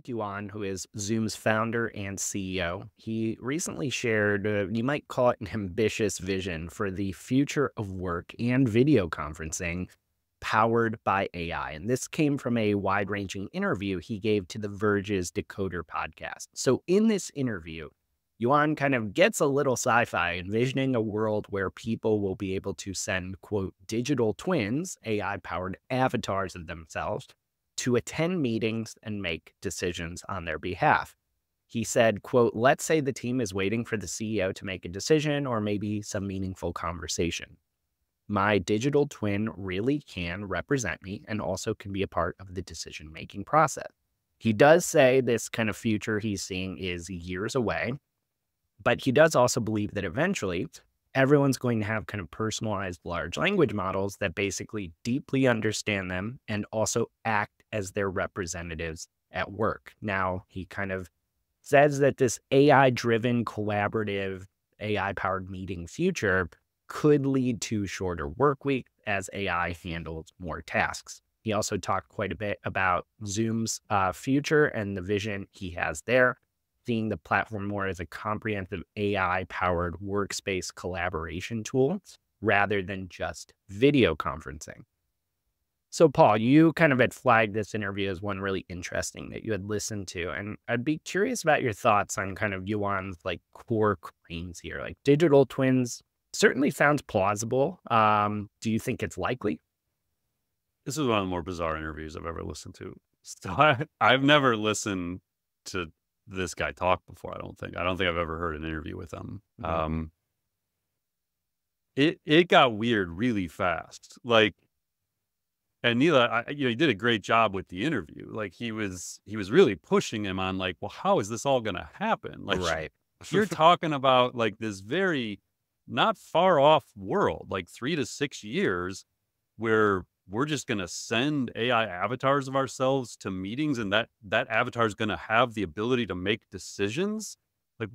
Yuan, who is Zoom's founder and CEO, he recently shared, you might call it an ambitious vision for the future of work and video conferencing powered by AI. And this came from a wide ranging interview he gave to the Verge's Decoder podcast. So, in this interview, Yuan kind of gets a little sci fi, envisioning a world where people will be able to send, quote, digital twins, AI powered avatars of themselves, to attend meetings and make decisions on their behalf. He said, quote, let's say the team is waiting for the CEO to make a decision or maybe some meaningful conversation. My digital twin really can represent me and also can be a part of the decision-making process. He does say this kind of future he's seeing is years away, but he does also believe that eventually everyone's going to have kind of personalized large language models that basically deeply understand them and also act as their representatives at work. Now, he kind of says that this AI-driven, collaborative, AI-powered meeting future could lead to shorter work week as AI handles more tasks. He also talked quite a bit about Zoom's future and the vision he has there, seeing the platform more as a comprehensive AI-powered workspace collaboration tool rather than just video conferencing. So, Paul, you kind of had flagged this interview as one really interesting that you had listened to, and I'd be curious about your thoughts on kind of Yuan's like core claims here. Like digital twins certainly sounds plausible. Do you think it's likely? This is one of the more bizarre interviews I've ever listened to. So I've never listened to this guy talk before. I don't think I've ever heard an interview with him. It got weird really fast. Like, and Neil, he did a great job with the interview. Like he was really pushing him on like, well, how is this all going to happen? Like, Right. you're talking about like this very not far off world, like 3 to 6 years, where we're just going to send AI avatars of ourselves to meetings, and that avatar is going to have the ability to make decisions. Like,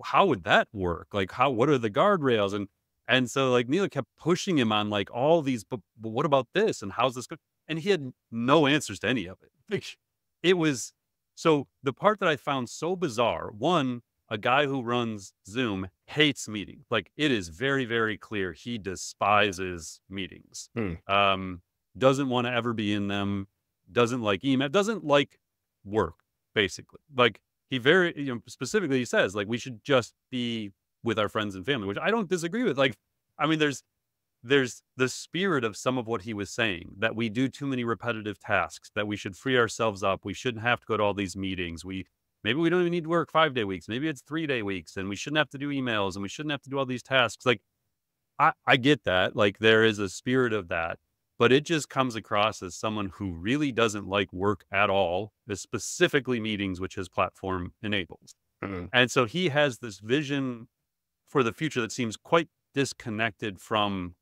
how would that work? Like, what are the guardrails? And so like Neil kept pushing him on like all these, but what about this? And how's this good? And he had no answers to any of it. Like, it was, so the part that I found so bizarre, one, a guy who runs Zoom hates meetings. Like, it is very, very clear he despises meetings. Doesn't want to ever be in them, doesn't like email, doesn't like work, basically. Like, he very, specifically he says, like, we should just be with our friends and family, which I don't disagree with. Like, I mean, there's the spirit of some of what he was saying, that we do too many repetitive tasks, that we should free ourselves up. We shouldn't have to go to all these meetings. Maybe we don't even need to work 5-day weeks. Maybe it's 3-day weeks, and we shouldn't have to do emails, and we shouldn't have to do all these tasks. Like, I get that. Like, there is a spirit of that, but it just comes across as someone who really doesn't like work at all, specifically meetings, which his platform enables. And so he has this vision for the future that seems quite disconnected from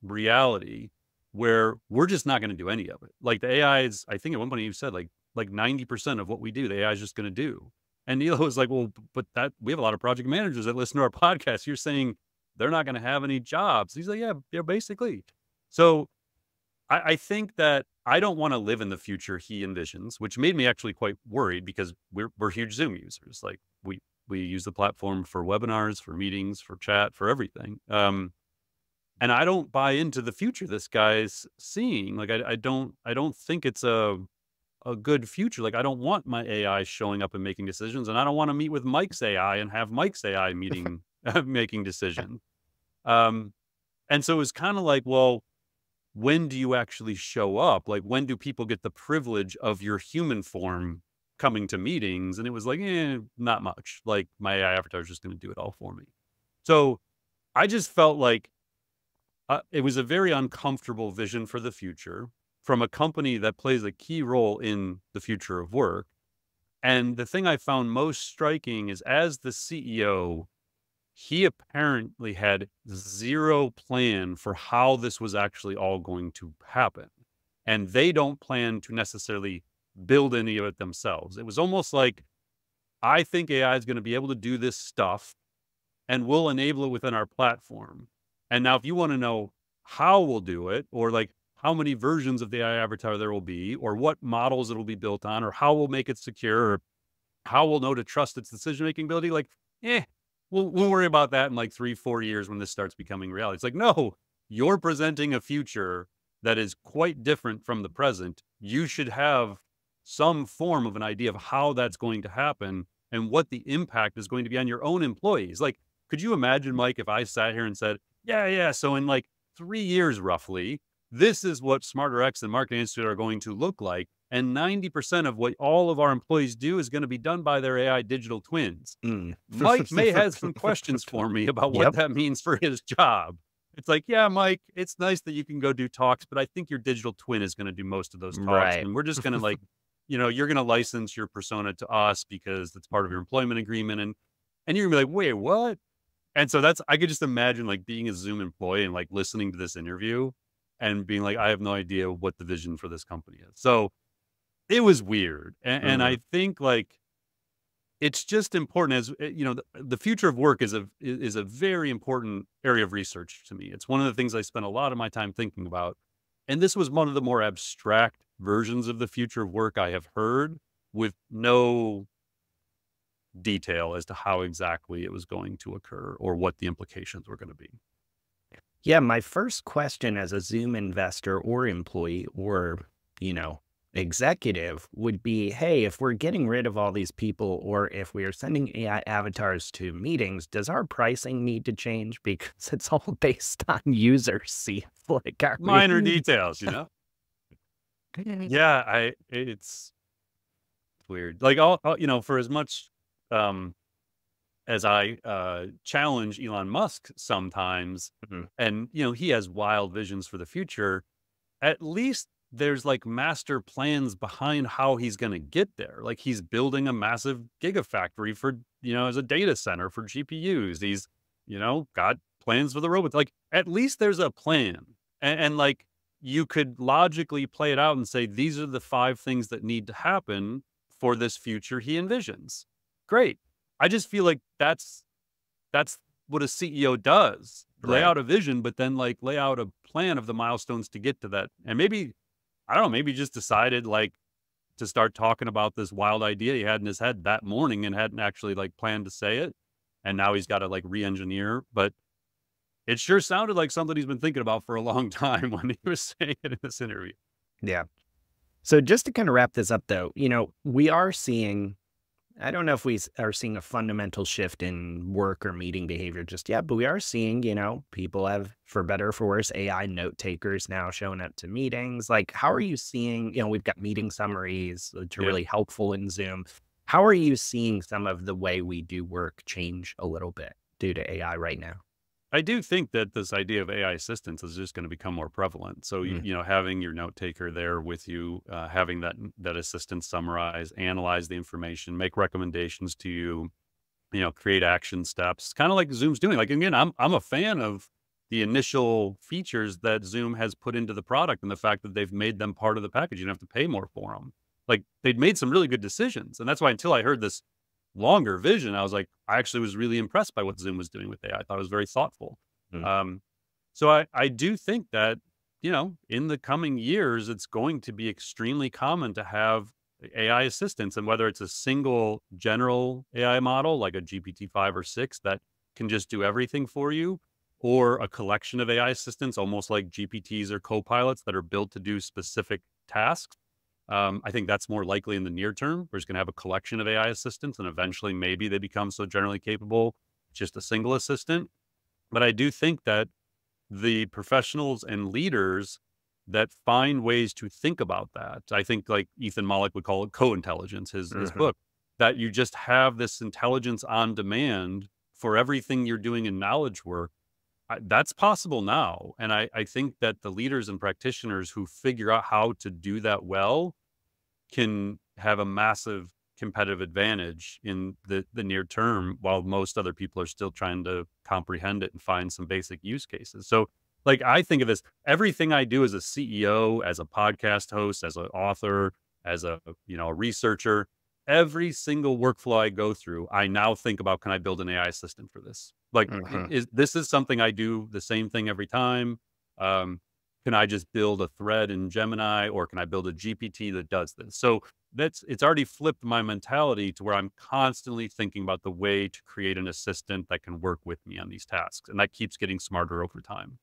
reality, where we're just not going to do any of it. Like, the AI is, I think at one point you said like 90% of what we do, the AI is just going to do. And Neil was like, well, but we have a lot of project managers that listen to our podcast. You're saying they're not going to have any jobs. He's like, yeah, basically. So I think that I don't want to live in the future he envisions, which made me actually quite worried, because we're huge Zoom users. Like, we use the platform for webinars, for meetings, for chat, for everything. And I don't buy into the future this guy's seeing. Like, I don't think it's a good future. Like, I don't want my AI showing up and making decisions, and I don't want to meet with Mike's AI and have Mike's AI meeting, making decisions. And so it was kind of like, well, when do you actually show up? Like, when do people get the privilege of your human form coming to meetings? And it was like, not much. Like, my AI avatar is just going to do it all for me. So I just felt like it was a very uncomfortable vision for the future from a company that plays a key role in the future of work. And the thing I found most striking is, as the CEO, he apparently had zero plan for how this was actually all going to happen. And they don't plan to necessarily build any of it themselves. It was almost like, I think AI is going to be able to do this stuff, and we'll enable it within our platform. And now, if you want to know how we'll do it, or like how many versions of the AI avatar there will be, or what models it will be built on, or how we'll make it secure, or how we'll know to trust its decision-making ability. Like, eh, we'll worry about that in like 3-4 years when this starts becoming reality. It's like, no, you're presenting a future that is quite different from the present. You should have some form of an idea of how that's going to happen and what the impact is going to be on your own employees. Like, could you imagine, Mike, if I sat here and said, yeah, so in like 3 years roughly, this is what SmarterX and Marketing Institute are going to look like. And 90% of what all of our employees do is going to be done by their AI digital twins. Mm. Mike may have some questions for me about what Yep. that means for his job. It's like, yeah, Mike, it's nice that you can go do talks, but I think your digital twin is going to do most of those talks. Right. And we're just going to like, you're going to license your persona to us because that's part of your employment agreement. And you're going to be like, wait, what? And so I could just imagine like being a Zoom employee and like listening to this interview and being like, I have no idea what the vision for this company is. So it was weird. And Mhm. I think like, it's just important as the future of work is a very important area of research to me. It's one of the things I spend a lot of my time thinking about. And this was one of the more abstract versions of the future of work I have heard, with no detail as to how exactly it was going to occur or what the implications were going to be. Yeah, my first question as a Zoom investor or employee or, you know, executive would be, hey, if we're getting rid of all these people or if we are sending AI avatars to meetings, does our pricing need to change? Because it's all based on user seats. Like, are we? Minor details, you know? Yeah, it's weird. Like, for as much um as I challenge Elon Musk sometimes, Mhm. and he has wild visions for the future, at least there's like master plans behind how he's going to get there. Like, he's building a massive gigafactory for, as a data center for GPUs. He's, got plans for the robots. Like, at least there's a plan. And like, you could logically play it out and say, these are the 5 things that need to happen for this future he envisions. Great. I just feel like that's what a CEO does. Lay Right. out a vision, but then like lay out a plan of the milestones to get to that. And maybe, I don't know, maybe just decided like to start talking about this wild idea he had in his head that morning and hadn't actually like planned to say it. And now he's got to like re-engineer. But it sure sounded like something he's been thinking about for a long time when he was saying it in this interview. Yeah. So just to kind of wrap this up, though, we are seeing, I don't know if are seeing a fundamental shift in work or meeting behavior just yet, but we are seeing, people have, for better or for worse, AI note takers now showing up to meetings. Like, how are you seeing, we've got meeting summaries, which are Yeah. really helpful in Zoom. How are you seeing some of the way we do work change a little bit due to AI right now? I do think that this idea of AI assistance is just going to become more prevalent. So, Mm. having your note taker there with you, having that assistant summarize, analyze the information, make recommendations to you, create action steps, kind of like Zoom's doing. Like, again, I'm a fan of the initial features that Zoom has put into the product and the fact that they've made them part of the package. You don't have to pay more for them. Like, they'd made some really good decisions. And that's why until I heard this longer vision, I was like, I actually was really impressed by what Zoom was doing with AI. I thought it was very thoughtful. Mm. So I do think that, in the coming years, it's going to be extremely common to have AI assistants, and whether it's a single general AI model like a GPT-5 or 6 that can just do everything for you, or a collection of AI assistants, almost like GPTs or copilots that are built to do specific tasks. I think that's more likely in the near term. We're just going to have a collection of AI assistants, and eventually maybe they become so generally capable, just a single assistant. But I do think that the professionals and leaders that find ways to think about that, I think like Ethan Mollick would call it co-intelligence, his Mhm. book, that you just have this intelligence on demand for everything you're doing in knowledge work. That's possible now. And I think that the leaders and practitioners who figure out how to do that well can have a massive competitive advantage in the near term, while most other people are still trying to comprehend it and find some basic use cases. So, like, I think of this, everything I do as a CEO, as a podcast host, as an author, as a researcher, every single workflow I go through, I now think about, can I build an AI assistant for this? Like, Mhm. this is something I do the same thing every time. Um, Can I just build a thread in Gemini, or can I build a GPT that does this? So it's already flipped my mentality to where I'm constantly thinking about the way to create an assistant that can work with me on these tasks. And that keeps getting smarter over time.